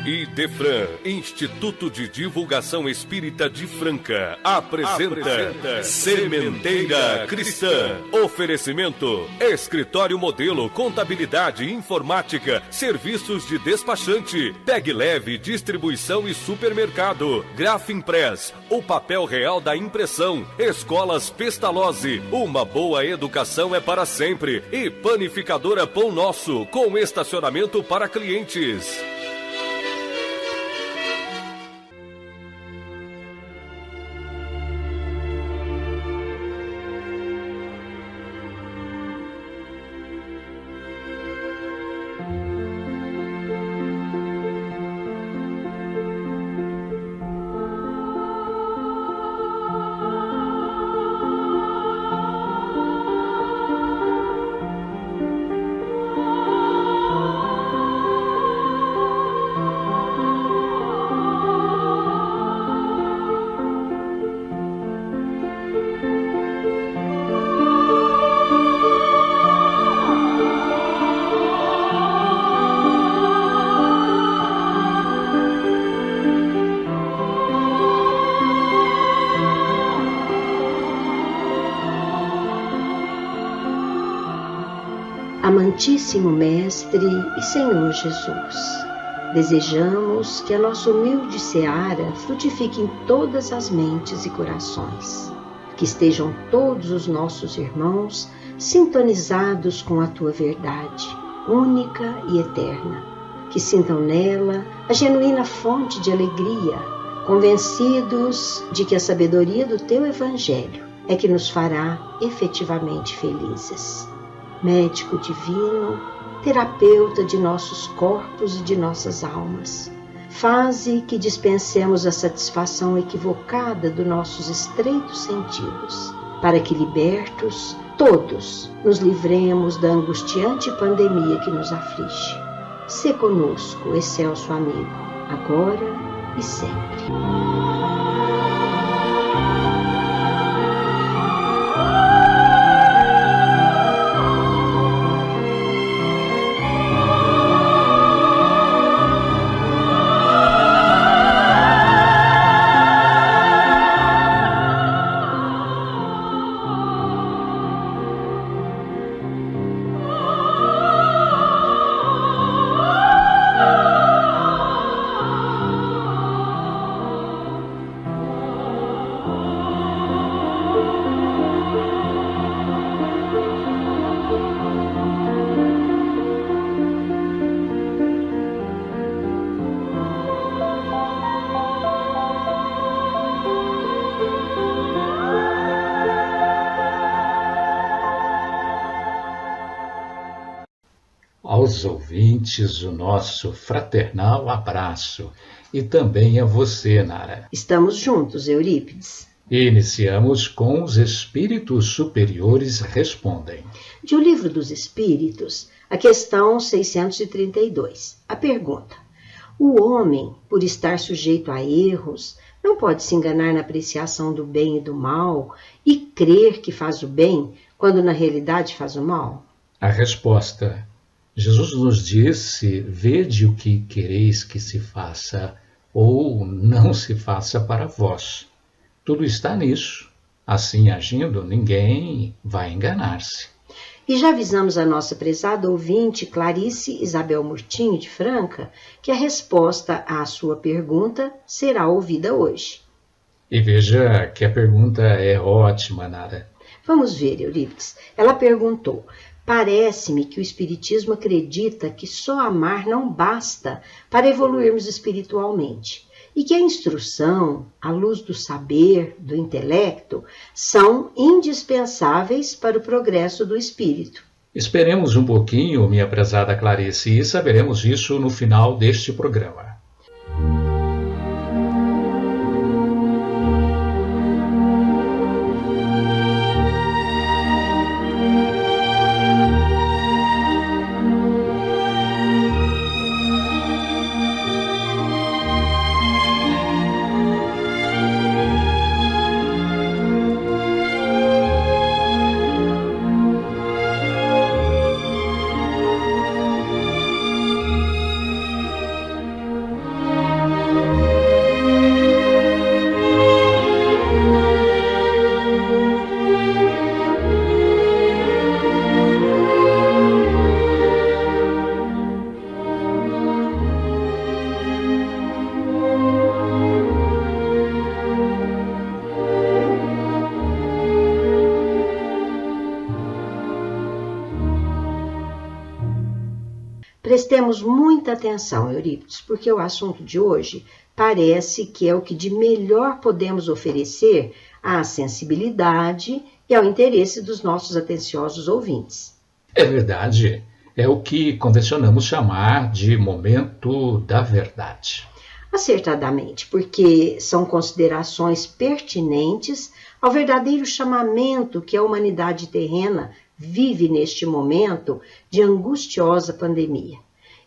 Idefran, Instituto de Divulgação Espírita de Franca, apresenta Sementeira Cristã. Oferecimento: Escritório Modelo, Contabilidade, Informática, Serviços de Despachante, Pegue Leve, Distribuição e Supermercado, Grafimpress, o papel real da impressão, Escolas Pestalozzi, uma boa educação é para sempre, e Panificadora Pão Nosso, com estacionamento para clientes. Amantíssimo Mestre e Senhor Jesus, desejamos que a nossa humilde seara frutifique em todas as mentes e corações, que estejam todos os nossos irmãos sintonizados com a Tua verdade, única e eterna, que sintam nela a genuína fonte de alegria, convencidos de que a sabedoria do Teu Evangelho é que nos fará efetivamente felizes. Médico divino, terapeuta de nossos corpos e de nossas almas, faze que dispensemos a satisfação equivocada dos nossos estreitos sentidos, para que, libertos, todos nos livremos da angustiante pandemia que nos aflige. Sê conosco, excelso amigo, agora e sempre. Aos ouvintes, o nosso fraternal abraço. E também a você, Nara. Estamos juntos, Eurípides. Iniciamos com Os Espíritos Superiores Respondem. De O Livro dos Espíritos, a questão 632. A pergunta: o homem, por estar sujeito a erros, não pode se enganar na apreciação do bem e do mal e crer que faz o bem, quando na realidade faz o mal? A resposta: Jesus nos disse: vede o que quereis que se faça ou não se faça para vós. Tudo está nisso. Assim agindo, ninguém vai enganar-se. E já avisamos a nossa prezada ouvinte Clarice Isabel Murtinho de Franca que a resposta à sua pergunta será ouvida hoje. E veja que a pergunta é ótima, Nara. Vamos ver, Eurípides. Ela perguntou: parece-me que o Espiritismo acredita que só amar não basta para evoluirmos espiritualmente e que a instrução, a luz do saber, do intelecto, são indispensáveis para o progresso do espírito. Esperemos um pouquinho, minha prezada Clarice, e saberemos isso no final deste programa. Prestemos muita atenção, Eurípides, porque o assunto de hoje parece que é o que de melhor podemos oferecer à sensibilidade e ao interesse dos nossos atenciosos ouvintes. É verdade, é o que convencionamos chamar de momento da verdade. Acertadamente, porque são considerações pertinentes ao verdadeiro chamamento que a humanidade terrena vive neste momento de angustiosa pandemia,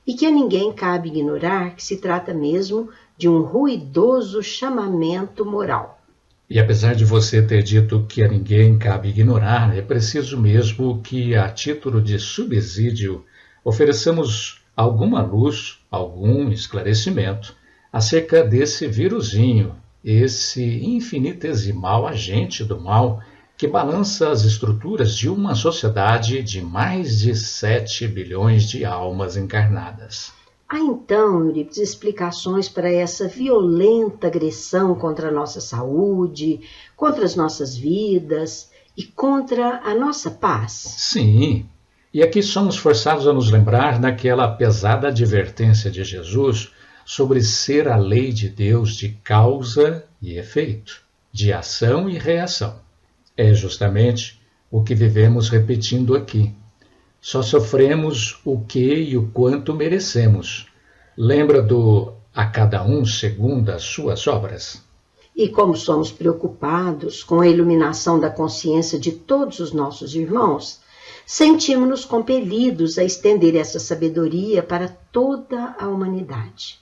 e que a ninguém cabe ignorar que se trata mesmo de um ruidoso chamamento moral. E apesar de você ter dito que a ninguém cabe ignorar, é preciso mesmo que, a título de subsídio, ofereçamos alguma luz, algum esclarecimento acerca desse vírusinho, esse infinitesimal agente do mal que balança as estruturas de uma sociedade de mais de 7 bilhões de almas encarnadas. Há então, Eurípides, explicações para essa violenta agressão contra a nossa saúde, contra as nossas vidas e contra a nossa paz? Sim, e aqui somos forçados a nos lembrar daquela pesada advertência de Jesus sobre ser a lei de Deus de causa e efeito, de ação e reação. É justamente o que vivemos repetindo aqui. Só sofremos o que e o quanto merecemos. Lembra do a cada um segundo as suas obras? E como somos preocupados com a iluminação da consciência de todos os nossos irmãos, sentimos-nos compelidos a estender essa sabedoria para toda a humanidade.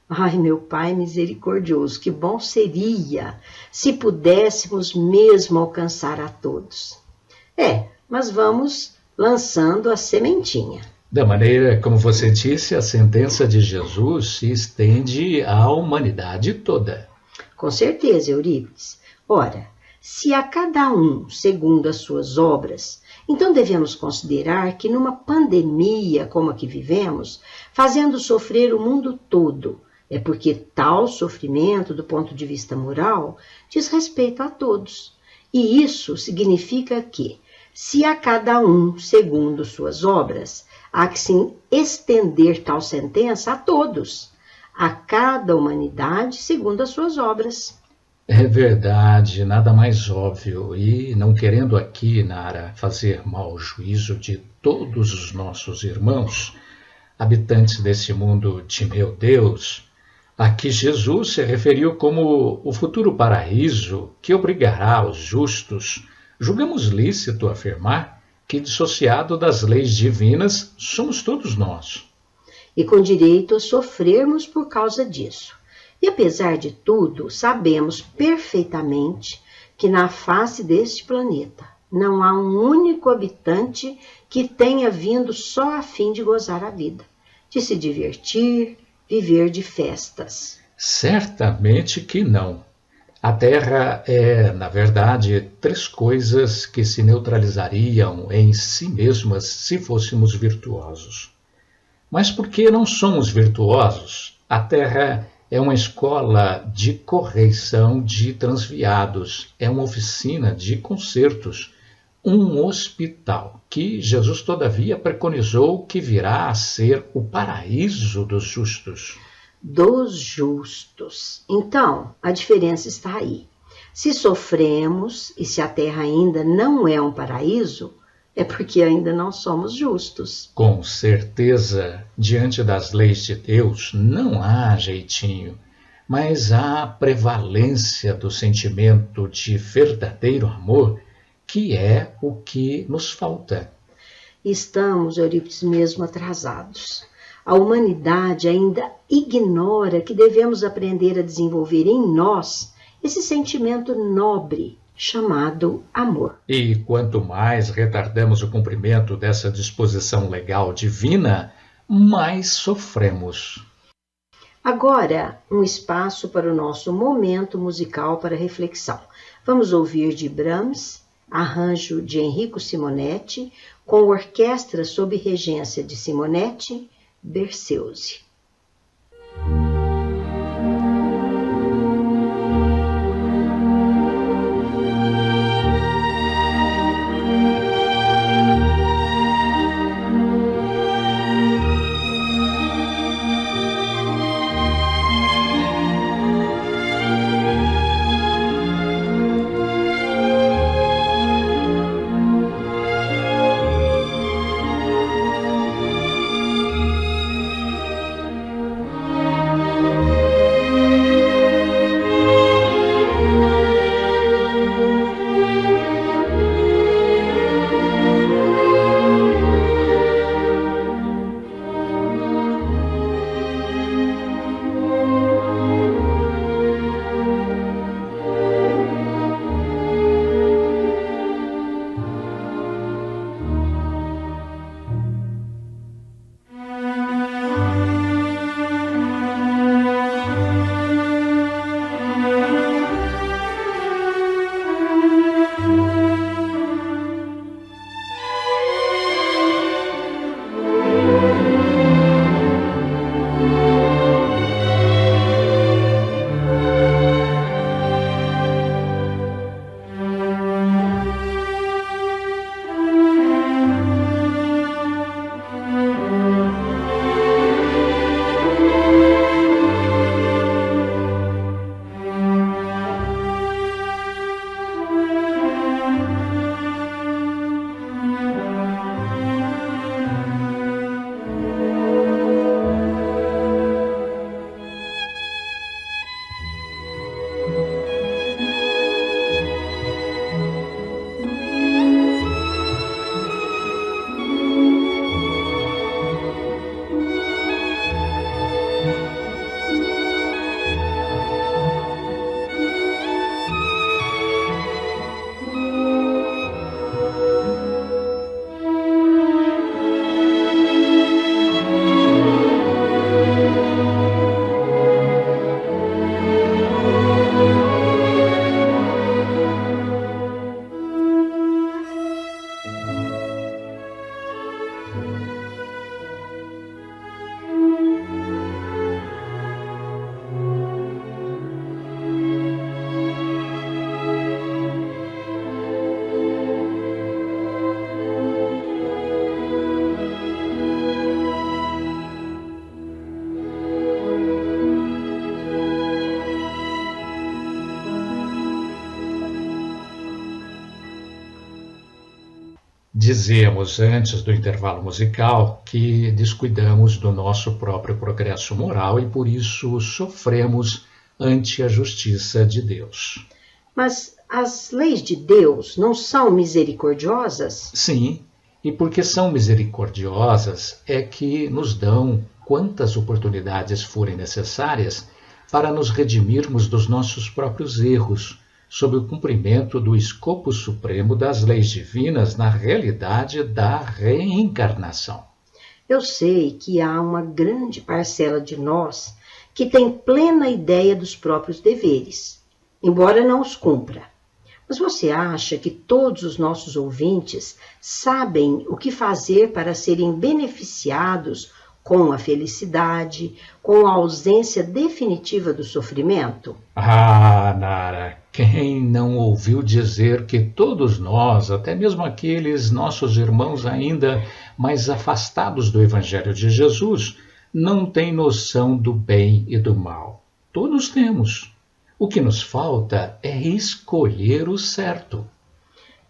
Ai, meu Pai misericordioso, que bom seria se pudéssemos mesmo alcançar a todos. Mas vamos lançando a sementinha. Da maneira como você disse, a sentença de Jesus se estende à humanidade toda. Com certeza, Eurípides. Ora, se a cada um segundo as suas obras, então devemos considerar que numa pandemia como a que vivemos, fazendo sofrer o mundo todo, é porque tal sofrimento, do ponto de vista moral, diz respeito a todos. E isso significa que, se a cada um, segundo suas obras, há que se estender tal sentença a todos, a cada humanidade, segundo as suas obras. É verdade, nada mais óbvio. E não querendo aqui, Nara, fazer mau juízo de todos os nossos irmãos, habitantes desse mundo de meu Deus, a que Jesus se referiu como o futuro paraíso que obrigará os justos, julgamos lícito afirmar que, dissociado das leis divinas, somos todos nós. E com direito a sofrermos por causa disso. E apesar de tudo, sabemos perfeitamente que na face deste planeta não há um único habitante que tenha vindo só a fim de gozar a vida, de se divertir, viver de festas. Certamente que não. A Terra é, na verdade, 3 coisas que se neutralizariam em si mesmas se fôssemos virtuosos. Mas por que não somos virtuosos? A Terra é uma escola de correição de transviados, é uma oficina de consertos, um hospital que Jesus, todavia, preconizou que virá a ser o paraíso dos justos. Dos justos. Então, a diferença está aí. Se sofremos e se a terra ainda não é um paraíso, é porque ainda não somos justos. Com certeza, diante das leis de Deus, não há jeitinho, mas há prevalência do sentimento de verdadeiro amor, que é o que nos falta. Estamos, Eurípides, mesmo atrasados. A humanidade ainda ignora que devemos aprender a desenvolver em nós esse sentimento nobre chamado amor. E quanto mais retardamos o cumprimento dessa disposição legal divina, mais sofremos. Agora, um espaço para o nosso momento musical para reflexão. Vamos ouvir de Brahms, arranjo de Enrico Simonetti, com orquestra sob regência de Simonetti, Berceuse. Dizíamos antes do intervalo musical que descuidamos do nosso próprio progresso moral e por isso sofremos ante a justiça de Deus. Mas as leis de Deus não são misericordiosas? Sim, e porque são misericordiosas é que nos dão quantas oportunidades forem necessárias para nos redimirmos dos nossos próprios erros, sob o cumprimento do escopo supremo das leis divinas na realidade da reencarnação. Eu sei que há uma grande parcela de nós que tem plena ideia dos próprios deveres, embora não os cumpra. Mas você acha que todos os nossos ouvintes sabem o que fazer para serem beneficiados com a felicidade, com a ausência definitiva do sofrimento? Ah, Nara, quem não ouviu dizer que todos nós, até mesmo aqueles nossos irmãos ainda mais afastados do Evangelho de Jesus, não têm noção do bem e do mal? Todos temos. O que nos falta é escolher o certo.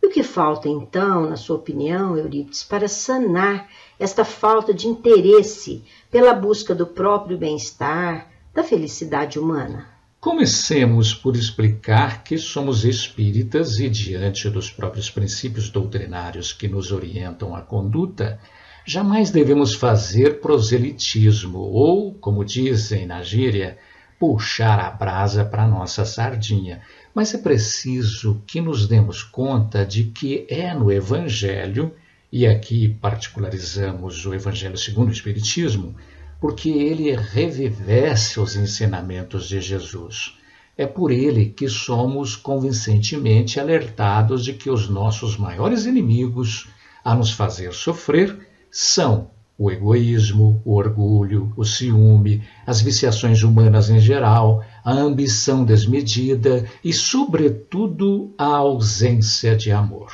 E o que falta, então, na sua opinião, Eurípides, para sanar esta falta de interesse pela busca do próprio bem-estar, da felicidade humana? Comecemos por explicar que somos espíritas e, diante dos próprios princípios doutrinários que nos orientam a conduta, jamais devemos fazer proselitismo ou, como dizem na gíria, puxar a brasa para nossa sardinha. Mas é preciso que nos demos conta de que é no Evangelho, e aqui particularizamos o Evangelho segundo o Espiritismo, porque ele revivesse os ensinamentos de Jesus. É por ele que somos convincentemente alertados de que os nossos maiores inimigos a nos fazer sofrer são o egoísmo, o orgulho, o ciúme, as viciações humanas em geral, a ambição desmedida e, sobretudo, a ausência de amor.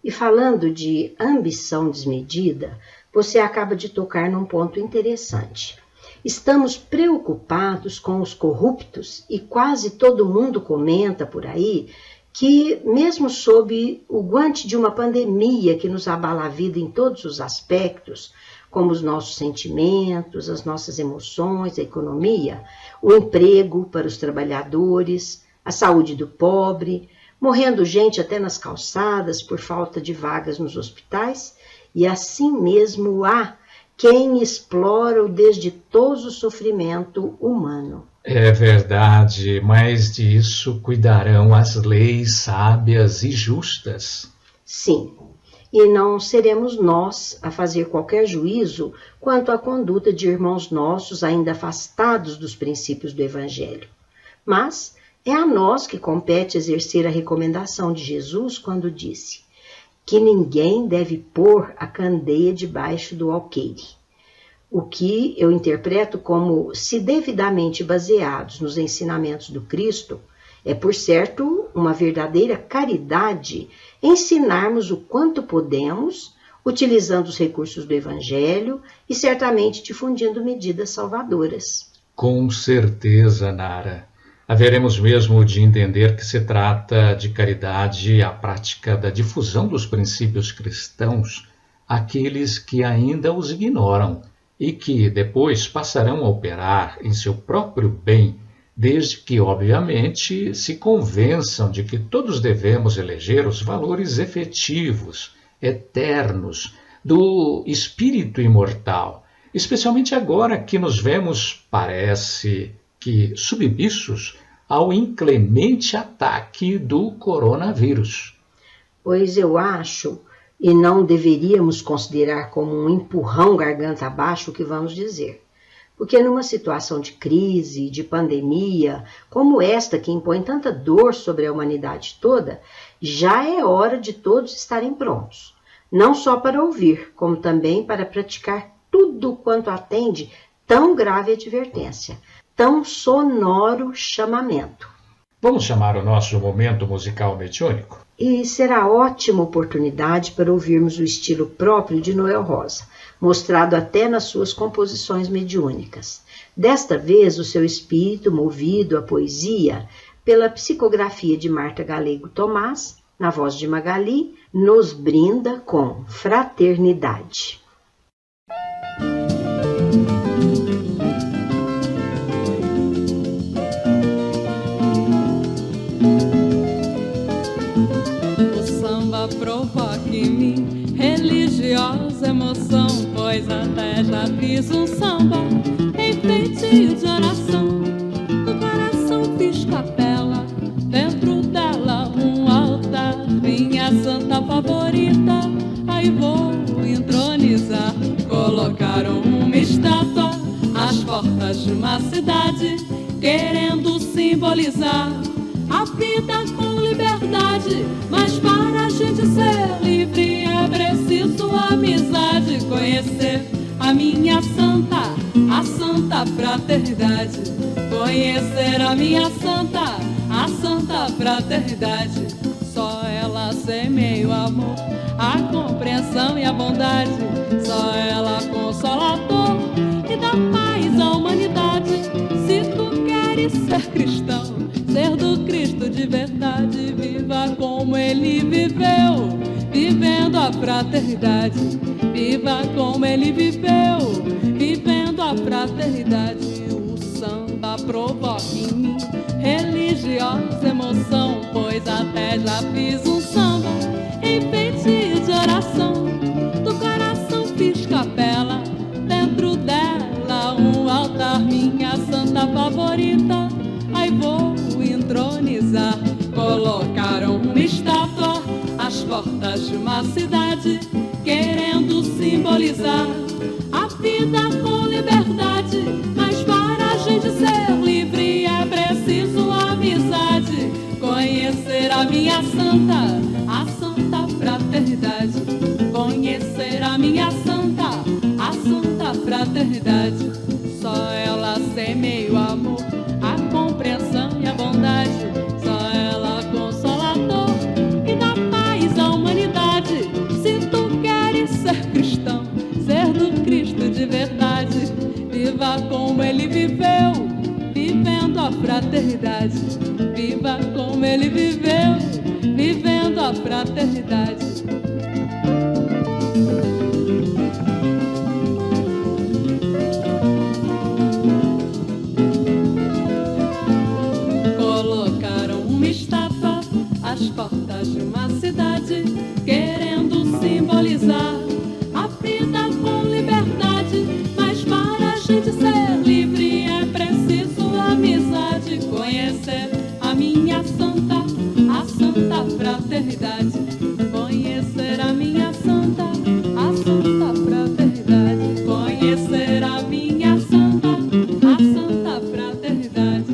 E falando de ambição desmedida, você acaba de tocar num ponto interessante. Estamos preocupados com os corruptos e quase todo mundo comenta por aí que, mesmo sob o guante de uma pandemia que nos abala a vida em todos os aspectos, como os nossos sentimentos, as nossas emoções, a economia, o emprego para os trabalhadores, a saúde do pobre, morrendo gente até nas calçadas por falta de vagas nos hospitais, e assim mesmo há quem explora o desditoso sofrimento humano. É verdade, mas disso cuidarão as leis sábias e justas. Sim, e não seremos nós a fazer qualquer juízo quanto à conduta de irmãos nossos ainda afastados dos princípios do Evangelho. Mas é a nós que compete exercer a recomendação de Jesus quando disse que ninguém deve pôr a candeia debaixo do alqueire. O que eu interpreto como, se devidamente baseados nos ensinamentos do Cristo, é, por certo, uma verdadeira caridade ensinarmos o quanto podemos, utilizando os recursos do Evangelho e certamente difundindo medidas salvadoras. Com certeza, Nara. Haveremos mesmo de entender que se trata de caridade a prática da difusão dos princípios cristãos àqueles que ainda os ignoram e que depois passarão a operar em seu próprio bem, desde que, obviamente, se convençam de que todos devemos eleger os valores efetivos, eternos, do espírito imortal, especialmente agora que nos vemos, parece que, submissos ao inclemente ataque do coronavírus. Pois eu acho, e não deveríamos considerar como um empurrão garganta abaixo o que vamos dizer. Porque numa situação de crise, de pandemia, como esta que impõe tanta dor sobre a humanidade toda, já é hora de todos estarem prontos. Não só para ouvir, como também para praticar tudo quanto atende tão grave advertência, tão sonoro chamamento. Vamos chamar o nosso momento musical mediúnico? E será ótima oportunidade para ouvirmos o estilo próprio de Noel Rosa, mostrado até nas suas composições mediúnicas. Desta vez, o seu espírito, movido à poesia, pela psicografia de Marta Galego Tomás, na voz de Magali, nos brinda com fraternidade. O samba provoca em mim religiosa emoção, pois até já fiz um samba em feitio de oração. No coração fiz capela, dentro dela um altar, minha santa favorita, aí vou entronizar. Colocaram uma estátua às portas de uma cidade, querendo simbolizar a vida com liberdade. Mas para a gente ser livre é preciso amizade, conhecer a minha santa, a santa fraternidade. Conhecer a minha santa, a santa fraternidade. Só ela semeia o amor, a compreensão e a bondade. Só ela consola a dor e dá paz à humanidade. Se tu queres ser cristão, ser do Cristo de verdade, viva como ele viveu, vivendo a fraternidade. Viva como ele viveu, vivendo a fraternidade. O samba provoca em mim religiosa emoção, pois até já fiz um samba em feitio de oração. Do coração fiz capela, dentro dela um altar, minha santa favorita, aí vou entronizar. Colocaram uma estátua às portas de uma cidade, querendo simbolizar a vida com liberdade. Mas para a gente ser livre é preciso amizade, conhecer a minha santa, a santa fraternidade. Conhecer a minha santa, a santa fraternidade. Só ela semeia o amor, a compreensão e a bondade. Só ela consola a dor e dá paz à humanidade. Se tu queres ser cristão, ser do Cristo de verdade, viva como ele viveu, vivendo a fraternidade. Viva como ele viveu, vivendo a fraternidade. Colocaram uma estátua às portas de uma cidade, querendo simbolizar a vida com liberdade. Mas para a gente ser livre é preciso amizade, conhecer a minha santa, a santa fraternidade. Conhecer a minha santa, a santa fraternidade. Conhecer a minha santa, a santa fraternidade.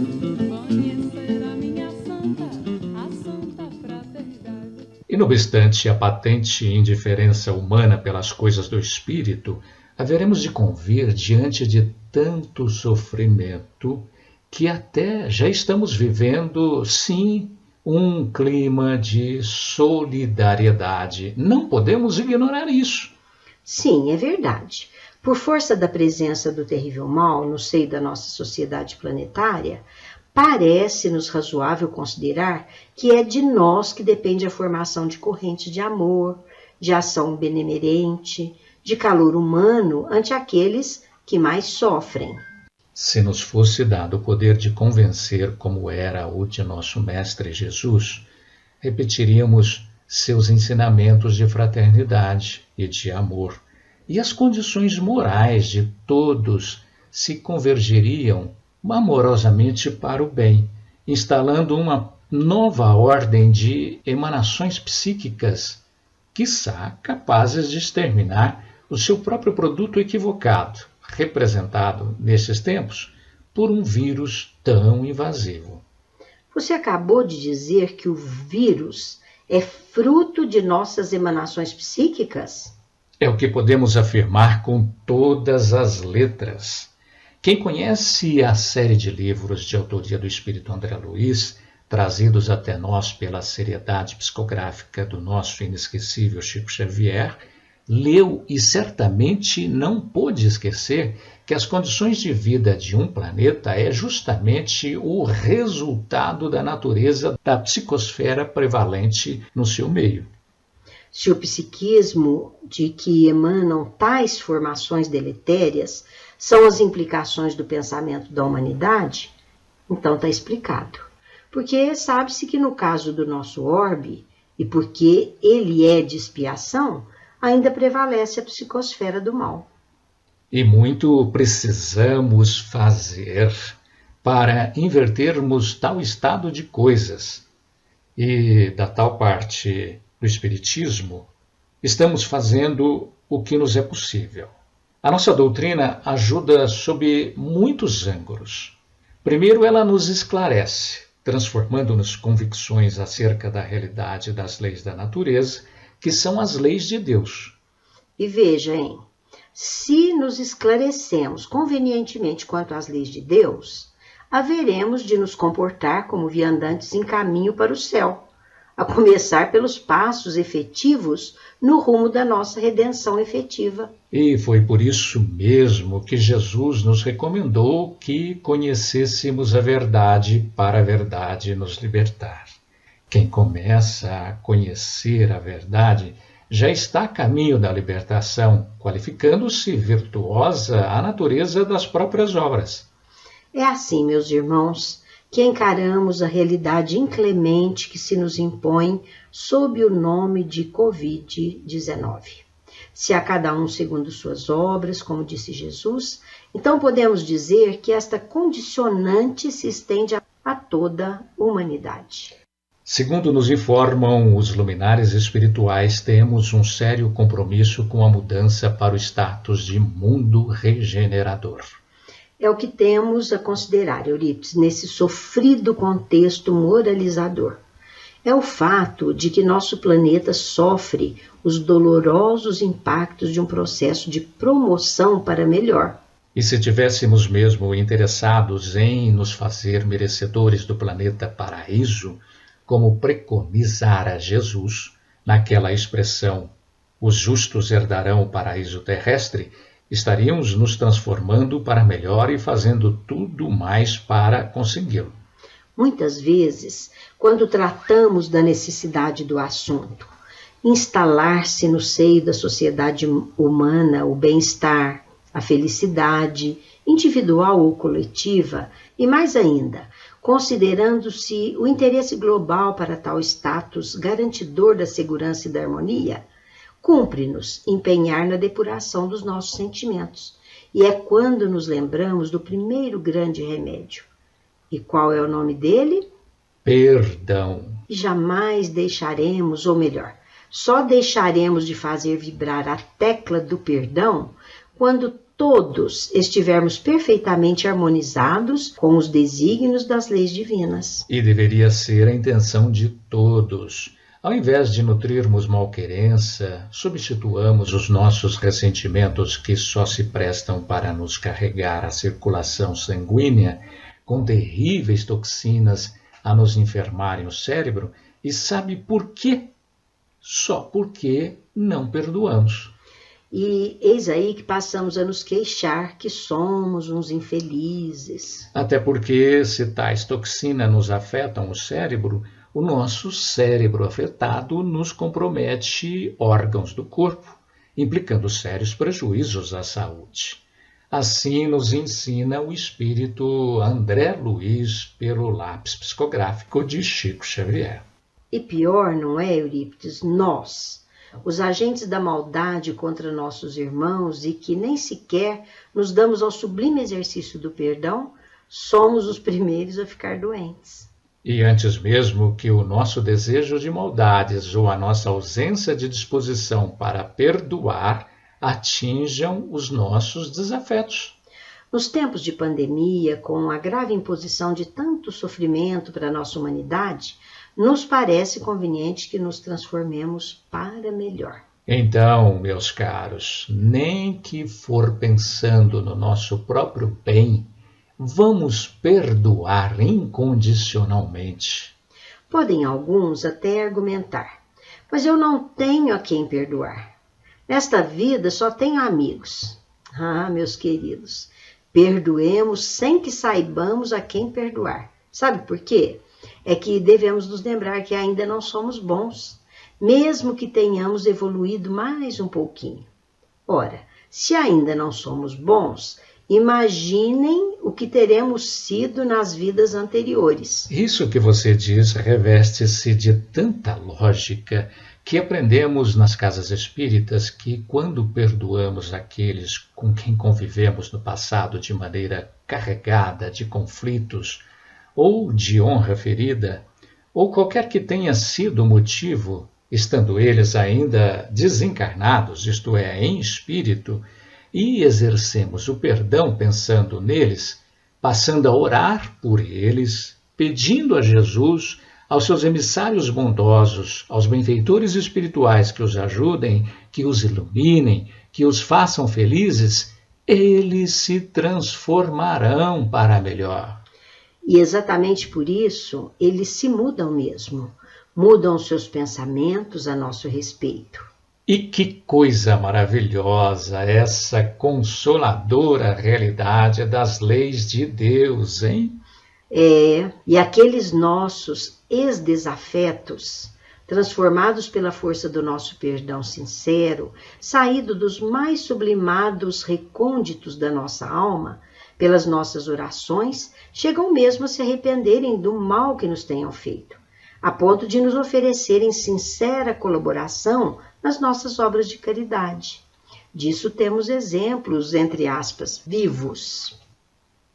Conhecer a minha santa, a santa fraternidade. E não obstante a patente indiferença humana pelas coisas do espírito, haveremos de convir diante de tanto sofrimento que até já estamos vivendo, sim, um clima de solidariedade. Não podemos ignorar isso. Sim, é verdade. Por força da presença do terrível mal no seio da nossa sociedade planetária, parece-nos razoável considerar que é de nós que depende a formação de correntes de amor, de ação benemerente, de calor humano ante aqueles que mais sofrem. Se nos fosse dado o poder de convencer como era o de nosso Mestre Jesus, repetiríamos seus ensinamentos de fraternidade e de amor, e as condições morais de todos se convergiriam amorosamente para o bem, instalando uma nova ordem de emanações psíquicas, quiçá capazes de exterminar o seu próprio produto equivocado, representado nesses tempos por um vírus tão invasivo. Você acabou de dizer que o vírus é fruto de nossas emanações psíquicas? É o que podemos afirmar com todas as letras. Quem conhece a série de livros de autoria do espírito André Luiz, trazidos até nós pela seriedade psicográfica do nosso inesquecível Chico Xavier, leu e certamente não pôde esquecer que as condições de vida de um planeta é justamente o resultado da natureza da psicosfera prevalente no seu meio. Se o psiquismo de que emanam tais formações deletérias são as implicações do pensamento da humanidade, então está explicado. Porque sabe-se que no caso do nosso orbe, e porque ele é de expiação, ainda prevalece a psicosfera do mal. E muito precisamos fazer para invertermos tal estado de coisas. E da tal parte do Espiritismo, estamos fazendo o que nos é possível. A nossa doutrina ajuda sob muitos ângulos. Primeiro, ela nos esclarece, transformando-nos convicções acerca da realidade das leis da natureza, que são as leis de Deus. E veja, se nos esclarecemos convenientemente quanto às leis de Deus, haveremos de nos comportar como viandantes em caminho para o céu, a começar pelos passos efetivos no rumo da nossa redenção efetiva. E foi por isso mesmo que Jesus nos recomendou que conhecêssemos a verdade para a verdade nos libertar. Quem começa a conhecer a verdade já está a caminho da libertação, qualificando-se virtuosa à natureza das próprias obras. É assim, meus irmãos, que encaramos a realidade inclemente que se nos impõe sob o nome de Covid-19. Se a cada um segundo suas obras, como disse Jesus, então podemos dizer que esta condicionante se estende a toda a humanidade. Segundo nos informam os luminares espirituais, temos um sério compromisso com a mudança para o status de mundo regenerador. É o que temos a considerar, Eurípides, nesse sofrido contexto moralizador. É o fato de que nosso planeta sofre os dolorosos impactos de um processo de promoção para melhor. E se tivéssemos mesmo interessados em nos fazer merecedores do planeta paraíso, como preconizara Jesus, naquela expressão, os justos herdarão o paraíso terrestre, estaríamos nos transformando para melhor e fazendo tudo mais para consegui-lo. Muitas vezes, quando tratamos da necessidade do assunto, instalar-se no seio da sociedade humana o bem-estar, a felicidade, individual ou coletiva, e mais ainda, considerando-se o interesse global para tal status garantidor da segurança e da harmonia, cumpre-nos empenhar na depuração dos nossos sentimentos. E é quando nos lembramos do primeiro grande remédio. E qual é o nome dele? Perdão. E jamais deixaremos, ou melhor, só deixaremos de fazer vibrar a tecla do perdão quando todos estivermos perfeitamente harmonizados com os desígnios das leis divinas. E deveria ser a intenção de todos. Ao invés de nutrirmos malquerença, substituamos os nossos ressentimentos que só se prestam para nos carregar a circulação sanguínea com terríveis toxinas a nos enfermarem o cérebro, e sabe por quê? Só porque não perdoamos. E eis aí que passamos a nos queixar que somos uns infelizes. Até porque, se tais toxinas nos afetam o cérebro, o nosso cérebro afetado nos compromete órgãos do corpo, implicando sérios prejuízos à saúde. Assim nos ensina o espírito André Luiz pelo lápis psicográfico de Chico Xavier. E pior, não é, Eurípides? Nós, os agentes da maldade contra nossos irmãos e que nem sequer nos damos ao sublime exercício do perdão, somos os primeiros a ficar doentes. E antes mesmo que o nosso desejo de maldades ou a nossa ausência de disposição para perdoar atinjam os nossos desafetos. Nos tempos de pandemia, com a grave imposição de tanto sofrimento para a nossa humanidade, nos parece conveniente que nos transformemos para melhor. Então, meus caros, nem que for pensando no nosso próprio bem, vamos perdoar incondicionalmente. Podem alguns até argumentar, mas eu não tenho a quem perdoar. Nesta vida só tenho amigos. Ah, meus queridos, perdoemos sem que saibamos a quem perdoar. Sabe por quê? É que devemos nos lembrar que ainda não somos bons. mesmo que tenhamos evoluído mais um pouquinho. Ora, se ainda não somos bons, imaginem o que teremos sido nas vidas anteriores. Isso que você diz reveste-se de tanta lógica que aprendemos nas casas espíritas que, quando perdoamos aqueles com quem convivemos no passado de maneira carregada de conflitos ou de honra ferida, ou qualquer que tenha sido o motivo, estando eles ainda desencarnados, isto é, em espírito, e exercemos o perdão pensando neles, passando a orar por eles, pedindo a Jesus, aos seus emissários bondosos, aos benfeitores espirituais que os ajudem, que os iluminem, que os façam felizes, eles se transformarão para melhor. E exatamente por isso, eles se mudam mesmo, mudam seus pensamentos a nosso respeito. E que coisa maravilhosa essa consoladora realidade das leis de Deus, hein? E aqueles nossos ex-desafetos, transformados pela força do nosso perdão sincero, saído dos mais sublimados recônditos da nossa alma, pelas nossas orações, chegam mesmo a se arrependerem do mal que nos tenham feito, a ponto de nos oferecerem sincera colaboração nas nossas obras de caridade. Disso temos exemplos, entre aspas, vivos.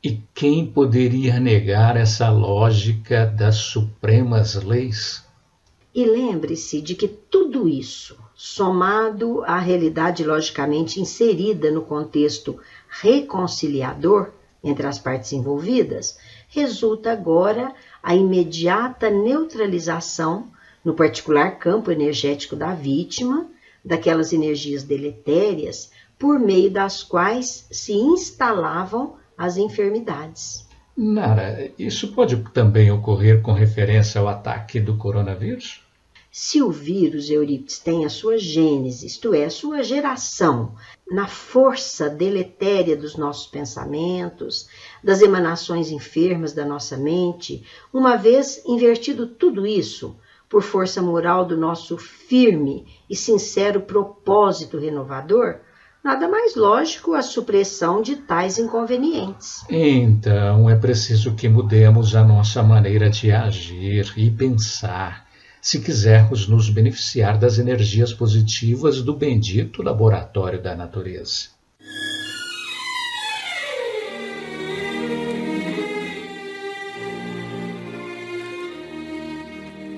E quem poderia negar essa lógica das supremas leis? E lembre-se de que tudo isso, somado à realidade logicamente inserida no contexto reconciliador entre as partes envolvidas, resulta agora a imediata neutralização, no particular campo energético da vítima, daquelas energias deletérias por meio das quais se instalavam as enfermidades. Nara, isso pode também ocorrer com referência ao ataque do coronavírus? Se o vírus, Eurípides, tem a sua gênese, isto é, a sua geração, na força deletéria dos nossos pensamentos, das emanações enfermas da nossa mente, uma vez invertido tudo isso, por força moral do nosso firme e sincero propósito renovador, nada mais lógico a supressão de tais inconvenientes. Então, é preciso que mudemos a nossa maneira de agir e pensar, se quisermos nos beneficiar das energias positivas do bendito laboratório da natureza.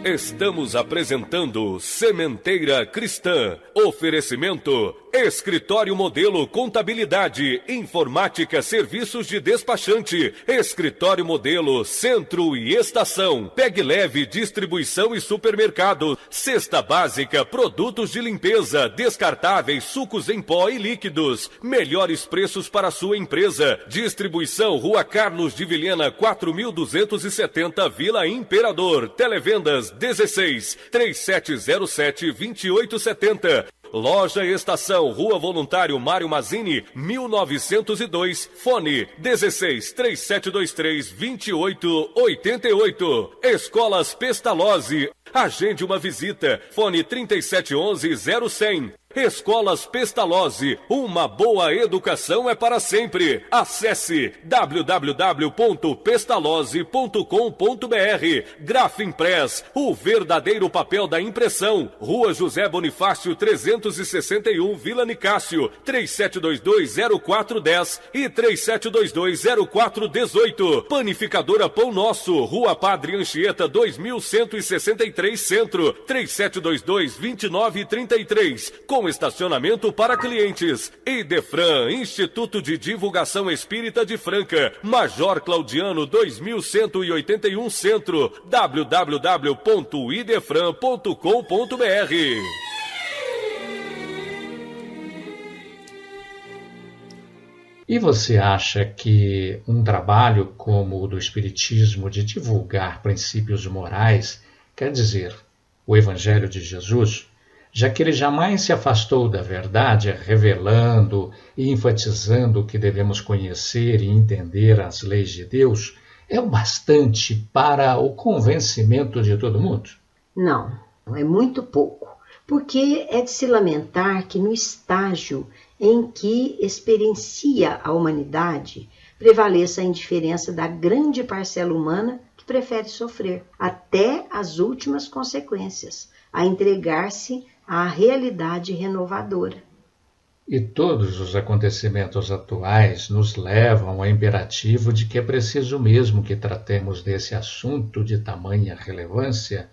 Estamos apresentando Sementeira Cristã. Oferecimento: Escritório Modelo Contabilidade, Informática, Serviços de Despachante, Escritório Modelo Centro e Estação, Pegue Leve Distribuição e Supermercado, Cesta Básica, Produtos de Limpeza, Descartáveis, Sucos em Pó e Líquidos, melhores preços para sua empresa. Distribuição Rua Carlos de Vilhena 4270, Vila Imperador. Televendas 16 3707 2870. Loja Estação, Rua Voluntário Mário Mazzini, 1902, fone 16 3723 2888. Escolas Pestalozzi, agende uma visita, fone 3711 0100. Escolas Pestalozzi, uma boa educação é para sempre. Acesse www.pestalozzi.com.br. Grafimpress, o verdadeiro papel da impressão. Rua José Bonifácio 361, Vila Nicásio, 37220410 e 37220418. Panificadora Pão Nosso, Rua Padre Anchieta 2163 Centro, 37222933. Com estacionamento para clientes. Idefran, Instituto de Divulgação Espírita de Franca, Major Claudiano 2181 Centro, www.idefran.com.br. E você acha que um trabalho como o do Espiritismo de divulgar princípios morais, quer dizer, o Evangelho de Jesus, já que ele jamais se afastou da verdade, revelando e enfatizando o que devemos conhecer e entender as leis de Deus, é o bastante para o convencimento de todo mundo? Não, é muito pouco. porque é de se lamentar que no estágio em que experiencia a humanidade, prevaleça a indiferença da grande parcela humana que prefere sofrer, até as últimas consequências, a entregar-se à realidade renovadora. E todos os acontecimentos atuais nos levam ao imperativo de que é preciso mesmo que tratemos desse assunto de tamanha relevância,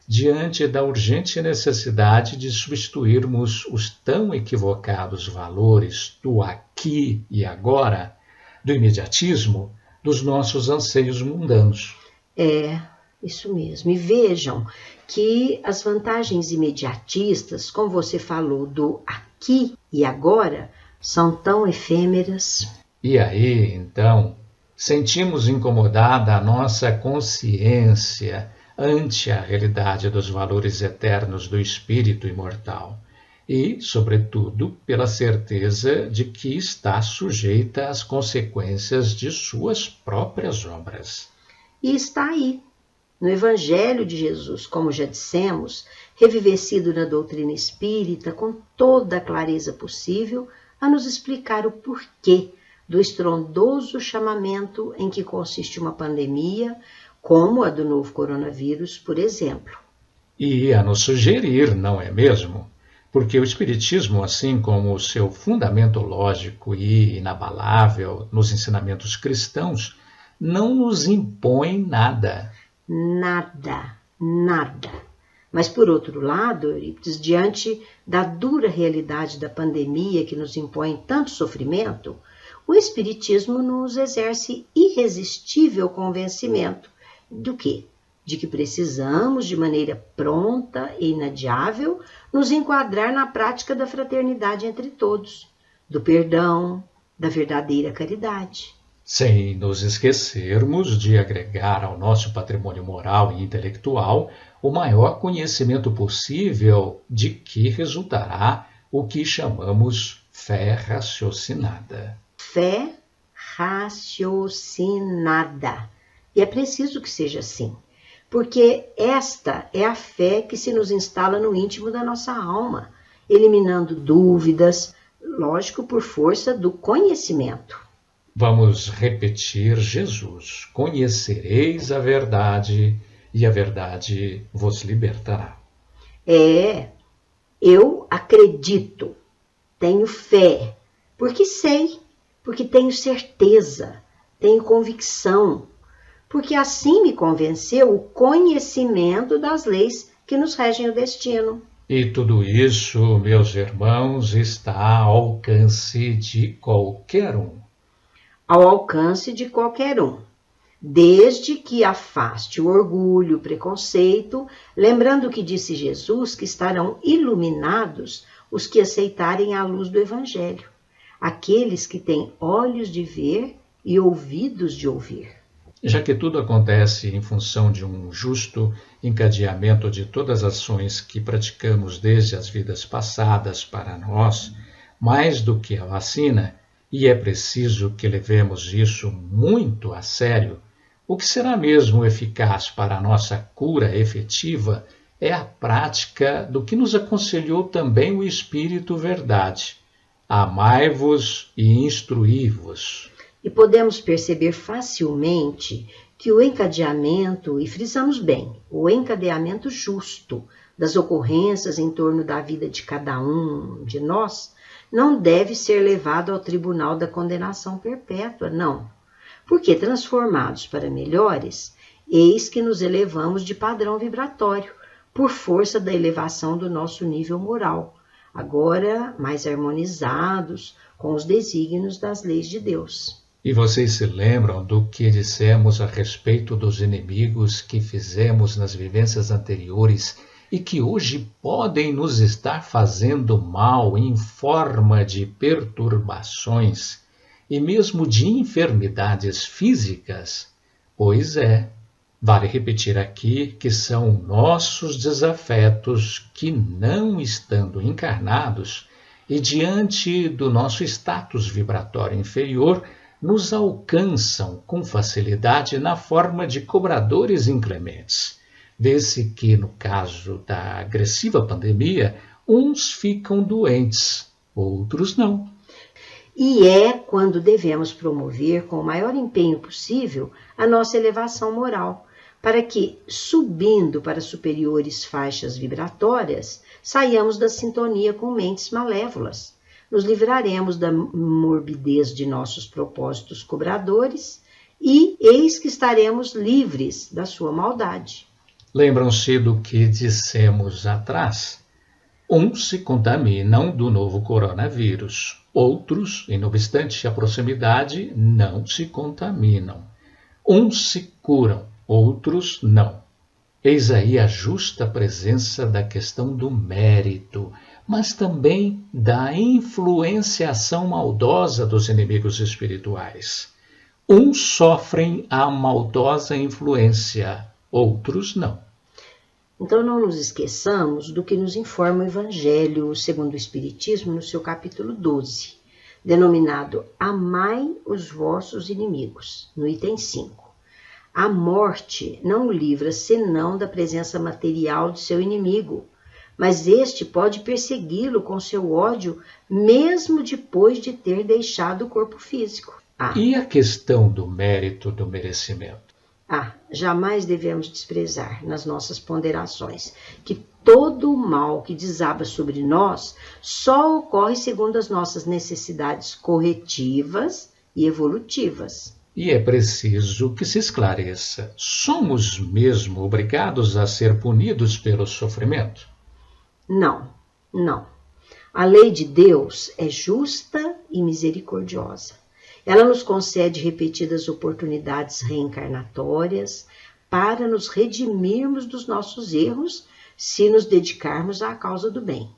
diante da urgente necessidade de substituirmos os tão equivocados valores do aqui e agora, do imediatismo, dos nossos anseios mundanos. É, isso mesmo. E vejam que as vantagens imediatistas, como você falou, do aqui e agora, são tão efêmeras. E aí, então, sentimos incomodada a nossa consciência ante a realidade dos valores eternos do espírito imortal e, sobretudo, pela certeza de que está sujeita às consequências de suas próprias obras. E está aí, no Evangelho de Jesus, como já dissemos, revivecido na doutrina espírita com toda a clareza possível, a nos explicar o porquê do estrondoso chamamento em que consiste uma pandemia, como a do novo coronavírus, por exemplo. E a nos sugerir, não é mesmo? Porque o Espiritismo, assim como o seu fundamento lógico e inabalável nos ensinamentos cristãos, não nos impõe nada. Nada, nada. Mas, por outro lado, Eurípides, diante da dura realidade da pandemia que nos impõe tanto sofrimento, o Espiritismo nos exerce irresistível convencimento do quê? De que precisamos, de maneira pronta e inadiável, nos enquadrar na prática da fraternidade entre todos, do perdão, da verdadeira caridade. Sem nos esquecermos de agregar ao nosso patrimônio moral e intelectual o maior conhecimento possível de que resultará o que chamamos fé raciocinada. Fé raciocinada. E é preciso que seja assim, porque esta é a fé que se nos instala no íntimo da nossa alma, eliminando dúvidas, lógico, por força do conhecimento. Vamos repetir Jesus: conhecereis a verdade e a verdade vos libertará. Eu acredito, tenho fé, porque sei, porque tenho certeza, tenho convicção, porque assim me convenceu o conhecimento das leis que nos regem o destino. E tudo isso, meus irmãos, está ao alcance de qualquer um. Ao alcance de qualquer um, desde que afaste o orgulho, o preconceito, lembrando que disse Jesus que estarão iluminados os que aceitarem a luz do Evangelho, aqueles que têm olhos de ver e ouvidos de ouvir. Já que tudo acontece em função de um justo encadeamento de todas as ações que praticamos desde as vidas passadas para nós, mais do que a vacina, e é preciso que levemos isso muito a sério, o que será mesmo eficaz para a nossa cura efetiva é a prática do que nos aconselhou também o Espírito Verdade. Amai-vos e instruí-vos. E podemos perceber facilmente que o encadeamento, e frisamos bem, o encadeamento justo das ocorrências em torno da vida de cada um de nós, não deve ser levado ao tribunal da condenação perpétua, não. Porque, transformados para melhores, eis que nos elevamos de padrão vibratório, por força da elevação do nosso nível moral, agora mais harmonizados com os desígnios das leis de Deus. E vocês se lembram do que dissemos a respeito dos inimigos que fizemos nas vivências anteriores e que hoje podem nos estar fazendo mal em forma de perturbações e mesmo de enfermidades físicas? Pois é, vale repetir aqui que são nossos desafetos que, não estando encarnados e diante do nosso status vibratório inferior, nos alcançam com facilidade na forma de cobradores inclementes. Vê-se que, no caso da agressiva pandemia, uns ficam doentes, outros não. E é quando devemos promover com o maior empenho possível a nossa elevação moral, para que, subindo para superiores faixas vibratórias, saiamos da sintonia com mentes malévolas. Nos livraremos da morbidez de nossos propósitos cobradores e eis que estaremos livres da sua maldade. Lembram-se do que dissemos atrás? Uns se contaminam do novo coronavírus, outros, e não obstante a proximidade, não se contaminam. Uns se curam, outros não. Eis aí a justa presença da questão do mérito, mas também da influenciação maldosa dos inimigos espirituais. Uns sofrem a maldosa influência, outros não. Então não nos esqueçamos do que nos informa o Evangelho segundo o Espiritismo no seu capítulo 12, denominado Amai os vossos inimigos, no item 5. A morte não o livra senão da presença material de seu inimigo, mas este pode persegui-lo com seu ódio mesmo depois de ter deixado o corpo físico. E a questão do mérito, do merecimento? Jamais devemos desprezar nas nossas ponderações que todo o mal que desaba sobre nós só ocorre segundo as nossas necessidades corretivas e evolutivas. E é preciso que se esclareça: somos mesmo obrigados a ser punidos pelo sofrimento? Não. A lei de Deus é justa e misericordiosa. Ela nos concede repetidas oportunidades reencarnatórias para nos redimirmos dos nossos erros se nos dedicarmos à causa do bem.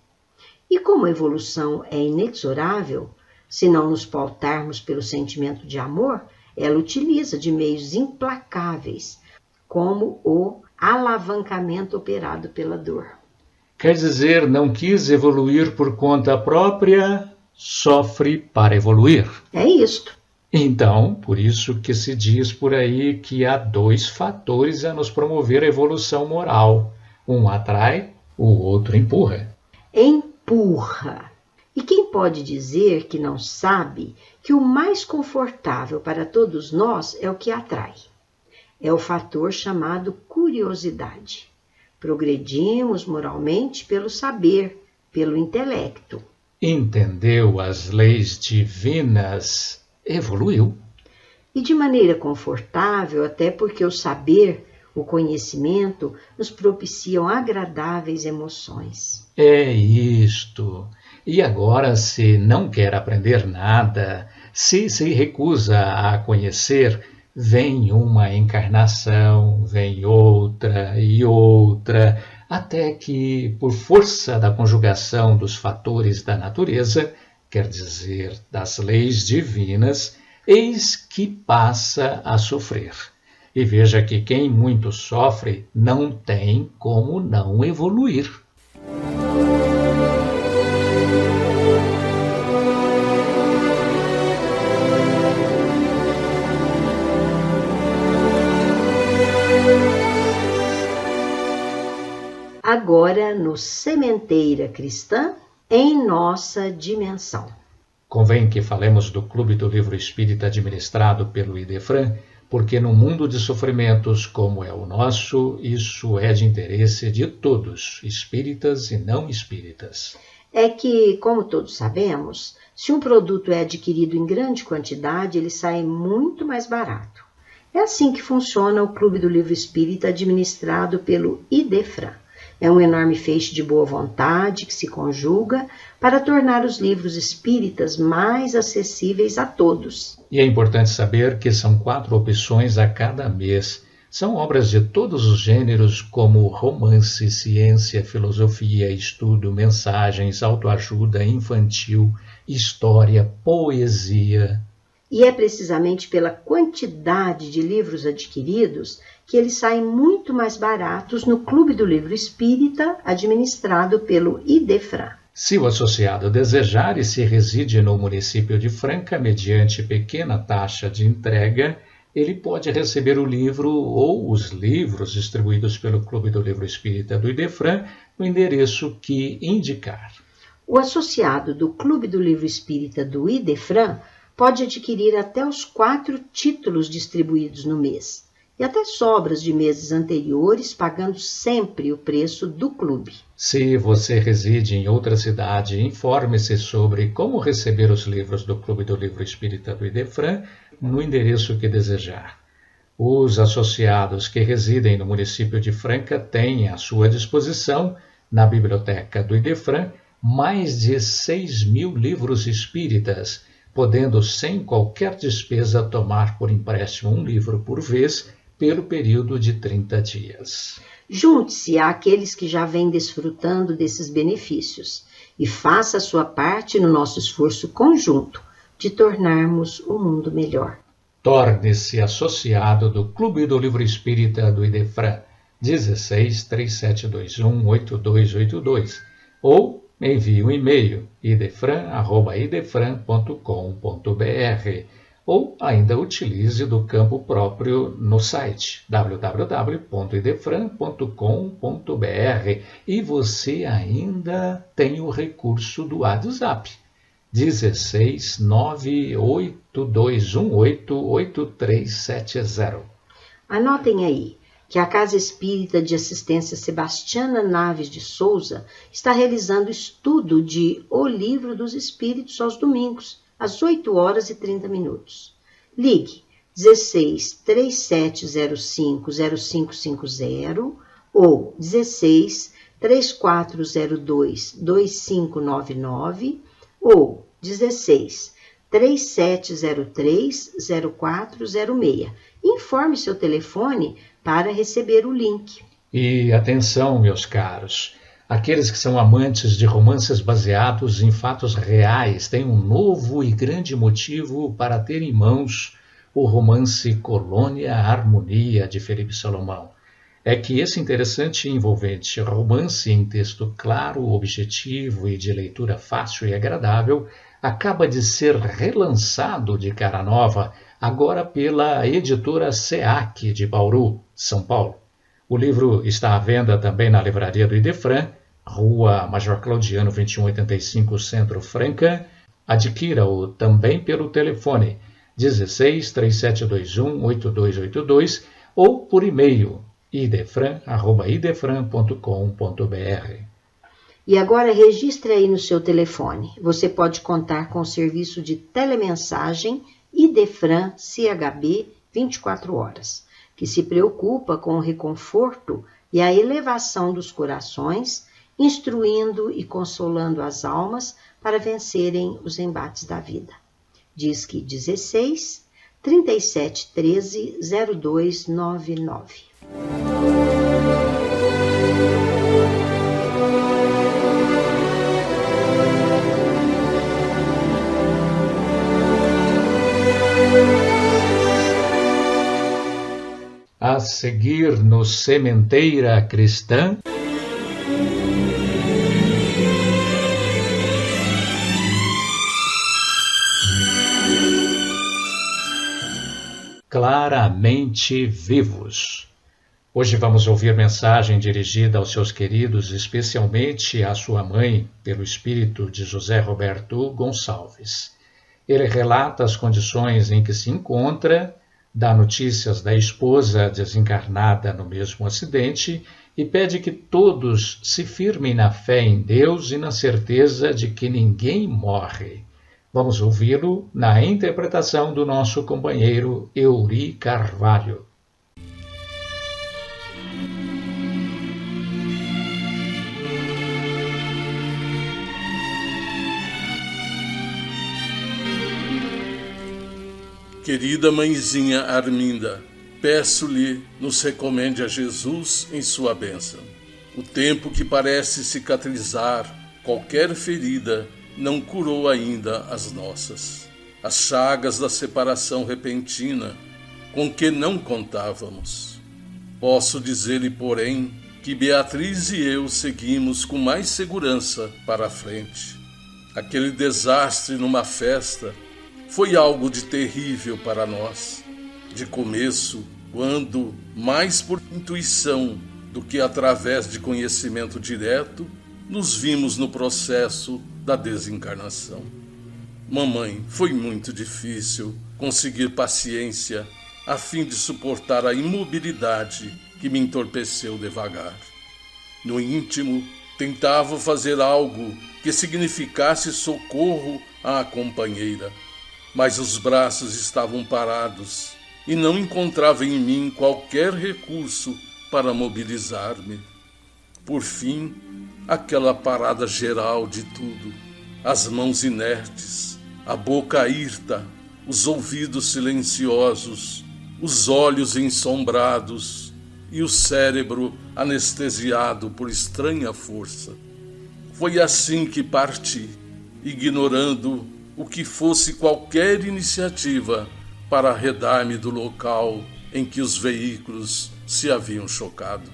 E como a evolução é inexorável, se não nos pautarmos pelo sentimento de amor, ela utiliza de meios implacáveis, como o alavancamento operado pela dor. Quer dizer, não quis evoluir por conta própria, sofre para evoluir. É isto. Então, por isso que se diz por aí que há 2 fatores a nos promover a evolução moral. Um atrai, o outro empurra. Empurra. E quem pode dizer que não sabe que o mais confortável para todos nós é o que atrai? É o fator chamado curiosidade. Progredimos moralmente pelo saber, pelo intelecto. Entendeu as leis divinas, evoluiu. E de maneira confortável, até porque o saber, o conhecimento, nos propiciam agradáveis emoções. É isto. E agora, se não quer aprender nada, se se recusa a conhecer, vem uma encarnação, vem outra e outra, até que, por força da conjugação dos fatores da natureza, quer dizer, das leis divinas, eis que passa a sofrer. E veja que quem muito sofre não tem como não evoluir. Agora, no Sementeira Cristã, em nossa dimensão. Convém que falemos do Clube do Livro Espírita administrado pelo Idefran, porque no mundo de sofrimentos como é o nosso, isso é de interesse de todos, espíritas e não espíritas. É que, como todos sabemos, se um produto é adquirido em grande quantidade, ele sai muito mais barato. É assim que funciona o Clube do Livro Espírita administrado pelo Idefran. É um enorme feixe de boa vontade que se conjuga para tornar os livros espíritas mais acessíveis a todos. E é importante saber que são 4 opções a cada mês. São obras de todos os gêneros, como romance, ciência, filosofia, estudo, mensagens, autoajuda, infantil, história, poesia. E é precisamente pela quantidade de livros adquiridos que eles saem muito mais baratos no Clube do Livro Espírita, administrado pelo Idefran. Se o associado desejar e se reside no município de Franca, mediante pequena taxa de entrega, ele pode receber o livro ou os livros distribuídos pelo Clube do Livro Espírita do Idefran no endereço que indicar. O associado do Clube do Livro Espírita do Idefran pode adquirir até os 4 títulos distribuídos no mês e até sobras de meses anteriores, pagando sempre o preço do clube. Se você reside em outra cidade, informe-se sobre como receber os livros do Clube do Livro Espírita do Idefran no endereço que desejar. Os associados que residem no município de Franca têm à sua disposição, na biblioteca do Idefran, mais de 6.000 livros espíritas, podendo sem qualquer despesa tomar por empréstimo um livro por vez pelo período de 30 dias. Junte-se àqueles que já vêm desfrutando desses benefícios e faça a sua parte no nosso esforço conjunto de tornarmos o mundo melhor. Torne-se associado do Clube do Livro Espírita do Idefran, 16 3721 8282, ou envie um e-mail idefran@idefran.com.br, ou ainda utilize do campo próprio no site www.idefran.com.br, e você ainda tem o recurso do WhatsApp 16 982188370. Anotem aí que a Casa Espírita de Assistência Sebastiana Naves de Souza está realizando estudo de O Livro dos Espíritos aos domingos, às 8h30. Ligue 16 3705 0550 ou 16 3402 2599 ou 16 3703 0406. Informe seu telefone para receber o link. E atenção, meus caros, aqueles que são amantes de romances baseados em fatos reais têm um novo e grande motivo para ter em mãos o romance Colônia Harmonia, de Felipe Salomão. É que esse interessante e envolvente romance em texto claro, objetivo e de leitura fácil e agradável acaba de ser relançado de cara nova, agora pela editora SEAC de Bauru, São Paulo. O livro está à venda também na livraria do Idefran, Rua Major Claudiano 2185, Centro Franca. Adquira-o também pelo telefone 16 3721 8282 ou por e-mail idefran@idefran.com.br. E agora registre aí no seu telefone. Você pode contar com o serviço de telemensagem Idefran CHB 24 horas, que se preocupa com o reconforto e a elevação dos corações, instruindo e consolando as almas para vencerem os embates da vida. Disque 16 3713 0299. A seguir no Sementeira Cristã, Claramente Vivos. Hoje vamos ouvir mensagem dirigida aos seus queridos, especialmente à sua mãe, pelo espírito de José Roberto Gonçalves. Ele relata as condições em que se encontra, dá notícias da esposa desencarnada no mesmo acidente e pede que todos se firmem na fé em Deus e na certeza de que ninguém morre. Vamos ouvi-lo na interpretação do nosso companheiro Euri Carvalho. Querida mãezinha Arminda, peço-lhe nos recomende a Jesus em sua bênção. O tempo que parece cicatrizar qualquer ferida não curou ainda as nossas. As chagas da separação repentina com que não contávamos. Posso dizer-lhe, porém, que Beatriz e eu seguimos com mais segurança para a frente. Aquele desastre numa festa foi algo de terrível para nós. De começo, quando, mais por intuição do que através de conhecimento direto, nos vimos no processo da desencarnação. Mamãe, foi muito difícil conseguir paciência a fim de suportar a imobilidade que me entorpeceu devagar. No íntimo, tentava fazer algo que significasse socorro à companheira, mas os braços estavam parados e não encontrava em mim qualquer recurso para mobilizar-me. Por fim, aquela parada geral de tudo, as mãos inertes, a boca hirta, os ouvidos silenciosos, os olhos ensombrados e o cérebro anestesiado por estranha força. Foi assim que parti, ignorando o que fosse qualquer iniciativa para arredar-me do local em que os veículos se haviam chocado.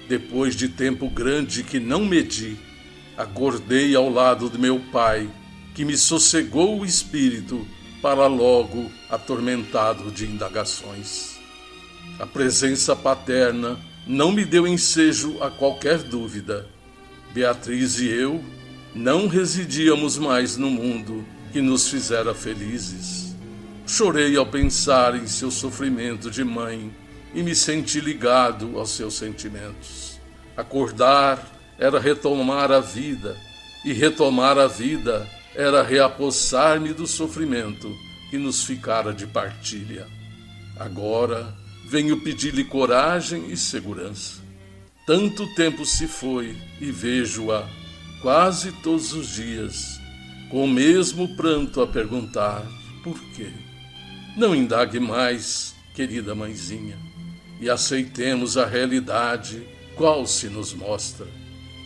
Depois de tempo grande que não medi, acordei ao lado de meu pai, que me sossegou o espírito para logo atormentado de indagações. A presença paterna não me deu ensejo a qualquer dúvida. Beatriz e eu não residíamos mais no mundo que nos fizera felizes. Chorei ao pensar em seu sofrimento de mãe e me senti ligado aos seus sentimentos. Acordar era retomar a vida, e retomar a vida era reapossar-me do sofrimento que nos ficara de partilha. Agora venho pedir-lhe coragem e segurança. Tanto tempo se foi e vejo-a quase todos os dias, com o mesmo pranto a perguntar por quê. Não indague mais, querida mãezinha, e aceitemos a realidade qual se nos mostra.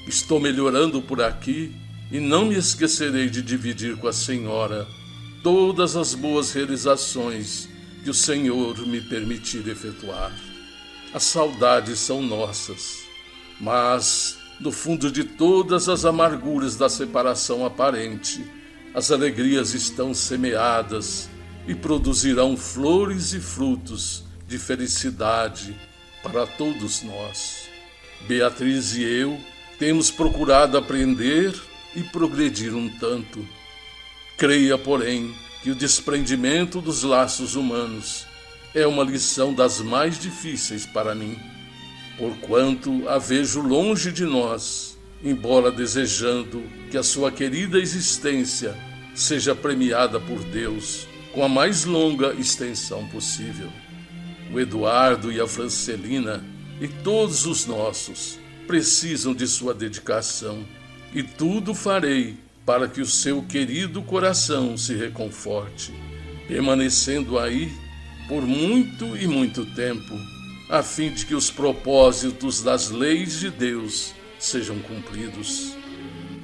Estou melhorando por aqui e não me esquecerei de dividir com a senhora todas as boas realizações que o Senhor me permitir efetuar. As saudades são nossas, mas, no fundo de todas as amarguras da separação aparente, as alegrias estão semeadas e produzirão flores e frutos de felicidade para todos nós. Beatriz e eu temos procurado aprender e progredir um tanto. Creia, porém, que o desprendimento dos laços humanos é uma lição das mais difíceis para mim, porquanto a vejo longe de nós, embora desejando que a sua querida existência seja premiada por Deus com a mais longa extensão possível. O Eduardo e a Francelina e todos os nossos precisam de sua dedicação, e tudo farei para que o seu querido coração se reconforte, permanecendo aí por muito e muito tempo, a fim de que os propósitos das leis de Deus sejam cumpridos.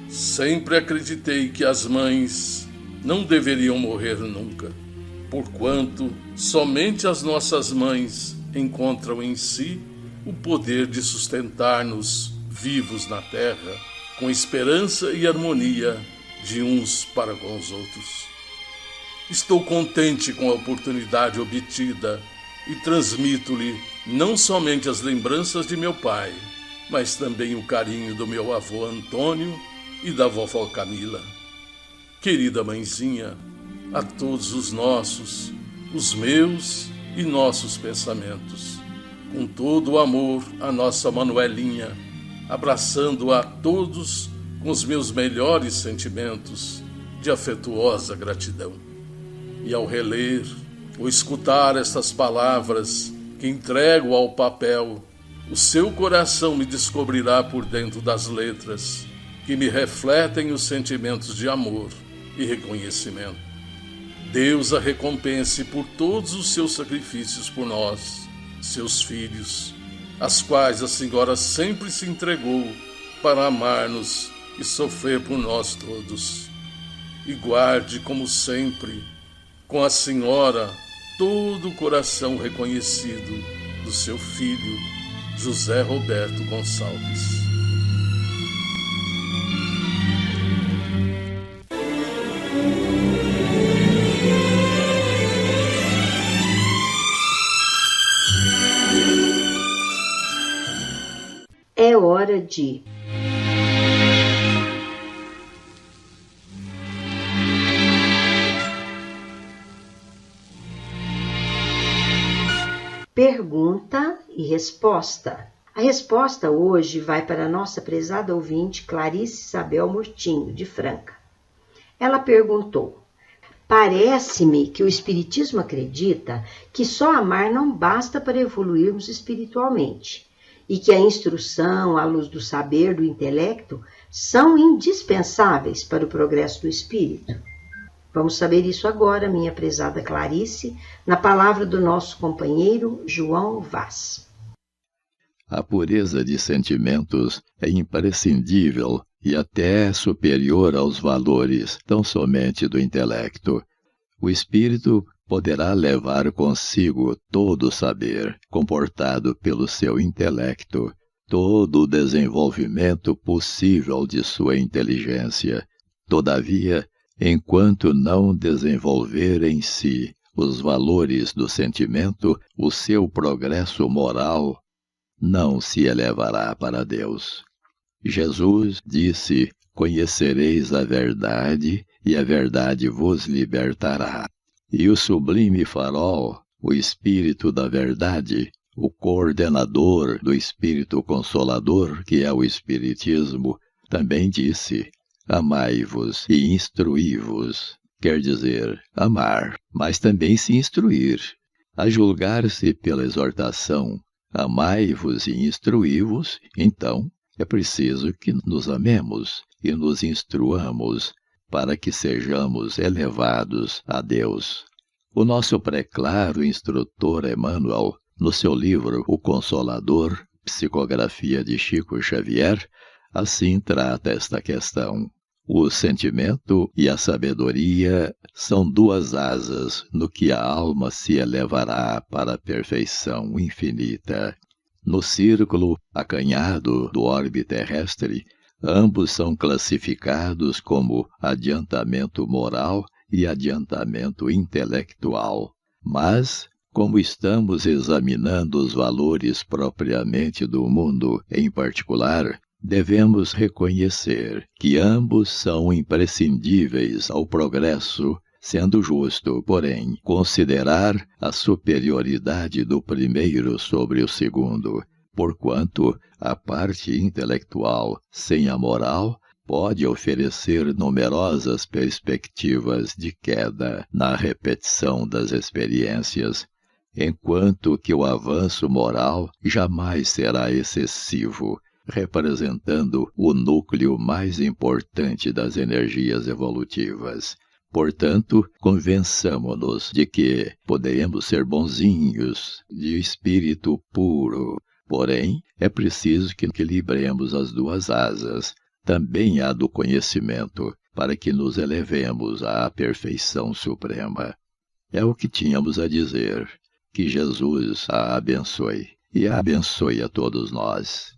Sempre acreditei que as mães não deveriam morrer nunca, porquanto somente as nossas mães encontram em si o poder de sustentar-nos vivos na terra, com esperança e harmonia de uns para com os outros. Estou contente com a oportunidade obtida e transmito-lhe não somente as lembranças de meu pai, mas também o carinho do meu avô Antônio e da vovó Camila. Querida mãezinha, a todos os nossos, os meus e nossos pensamentos. Com todo o amor, a nossa Manuelinha, abraçando-a a todos com os meus melhores sentimentos de afetuosa gratidão. E ao reler ou escutar estas palavras que entrego ao papel, o seu coração me descobrirá por dentro das letras que me refletem os sentimentos de amor e reconhecimento. Deus a recompense por todos os seus sacrifícios por nós, seus filhos, as quais a senhora sempre se entregou para amar-nos e sofrer por nós todos. E guarde, como sempre, com a senhora todo o coração reconhecido do seu filho, José Roberto Gonçalves. de pergunta e resposta. A resposta hoje vai para a nossa prezada ouvinte Clarice Isabel Murtinho, de Franca. Ela perguntou: parece-me que o Espiritismo acredita que só amar não basta para evoluirmos espiritualmente e que a instrução, a luz do saber, do intelecto, são indispensáveis para o progresso do espírito. Vamos saber isso agora, minha prezada Clarice, na palavra do nosso companheiro João Vaz. A pureza de sentimentos é imprescindível e até superior aos valores tão somente do intelecto. O espírito poderá levar consigo todo o saber comportado pelo seu intelecto, todo o desenvolvimento possível de sua inteligência. Todavia, enquanto não desenvolver em si os valores do sentimento, o seu progresso moral não se elevará para Deus. Jesus disse: conhecereis a verdade, e a verdade vos libertará. E o sublime farol, o Espírito da Verdade, o coordenador do Espírito Consolador, que é o Espiritismo, também disse: amai-vos e instruí-vos. Quer dizer, amar, mas também se instruir. A julgar-se pela exortação, amai-vos e instruí-vos, então é preciso que nos amemos e nos instruamos para que sejamos elevados a Deus. O nosso preclaro instrutor Emmanuel, no seu livro O Consolador, psicografia de Chico Xavier, assim trata esta questão. O sentimento e a sabedoria são duas asas no que a alma se elevará para a perfeição infinita. No círculo acanhado do orbe terrestre, ambos são classificados como adiantamento moral e adiantamento intelectual. Mas, como estamos examinando os valores propriamente do mundo em particular, devemos reconhecer que ambos são imprescindíveis ao progresso, sendo justo, porém, considerar a superioridade do primeiro sobre o segundo, porquanto a parte intelectual sem a moral pode oferecer numerosas perspectivas de queda na repetição das experiências, enquanto que o avanço moral jamais será excessivo, representando o núcleo mais importante das energias evolutivas. Portanto, convençamo-nos de que poderemos ser bonzinhos, de espírito puro, porém, é preciso que equilibremos as duas asas, também a do conhecimento, para que nos elevemos à perfeição suprema. É o que tínhamos a dizer. Que Jesus a abençoe e a abençoe a todos nós.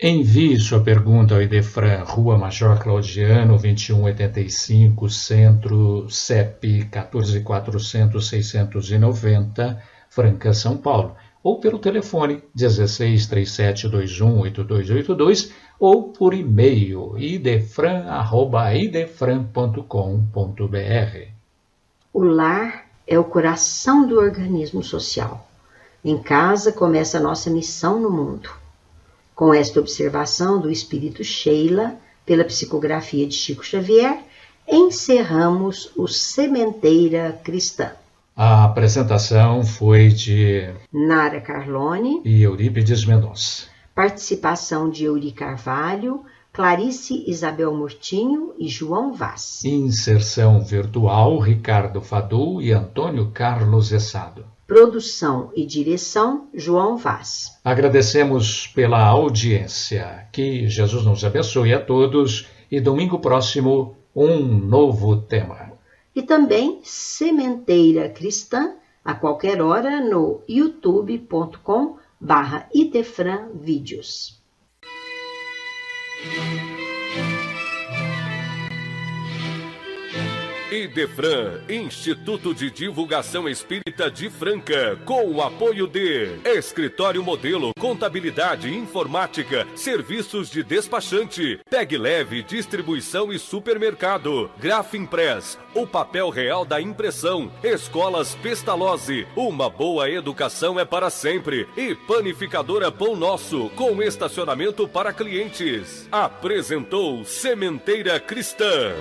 Envie sua pergunta ao Idefran, Rua Major Claudiano, 2185, Centro, CEP 14400-690, Franca, São Paulo, ou pelo telefone 1637218282 ou por e-mail idefran@idefran.com.br. O lar é o coração do organismo social. Em casa começa a nossa missão no mundo. Com esta observação do espírito Sheila, pela psicografia de Chico Xavier, encerramos o Sementeira Cristã. A apresentação foi de Nara Carlone e Eurípides Mendonça. Participação de Euri Carvalho, Clarice Isabel Murtinho e João Vaz. Inserção virtual, Ricardo Fadu e Antônio Carlos Essado. Produção e direção, João Vaz. Agradecemos pela audiência. Que Jesus nos abençoe a todos e domingo próximo, um novo tema. E também Sementeira Cristã, a qualquer hora no youtube.com/idefranvídeos. Idefran, Instituto de Divulgação Espírita de Franca, com o apoio de Escritório Modelo, Contabilidade, Informática, Serviços de Despachante, Peg Leve, Distribuição e Supermercado, Grafimpress, o papel real da impressão, Escolas Pestalozzi, uma boa educação é para sempre, e Panificadora Pão Nosso, com estacionamento para clientes. Apresentou Sementeira Cristã.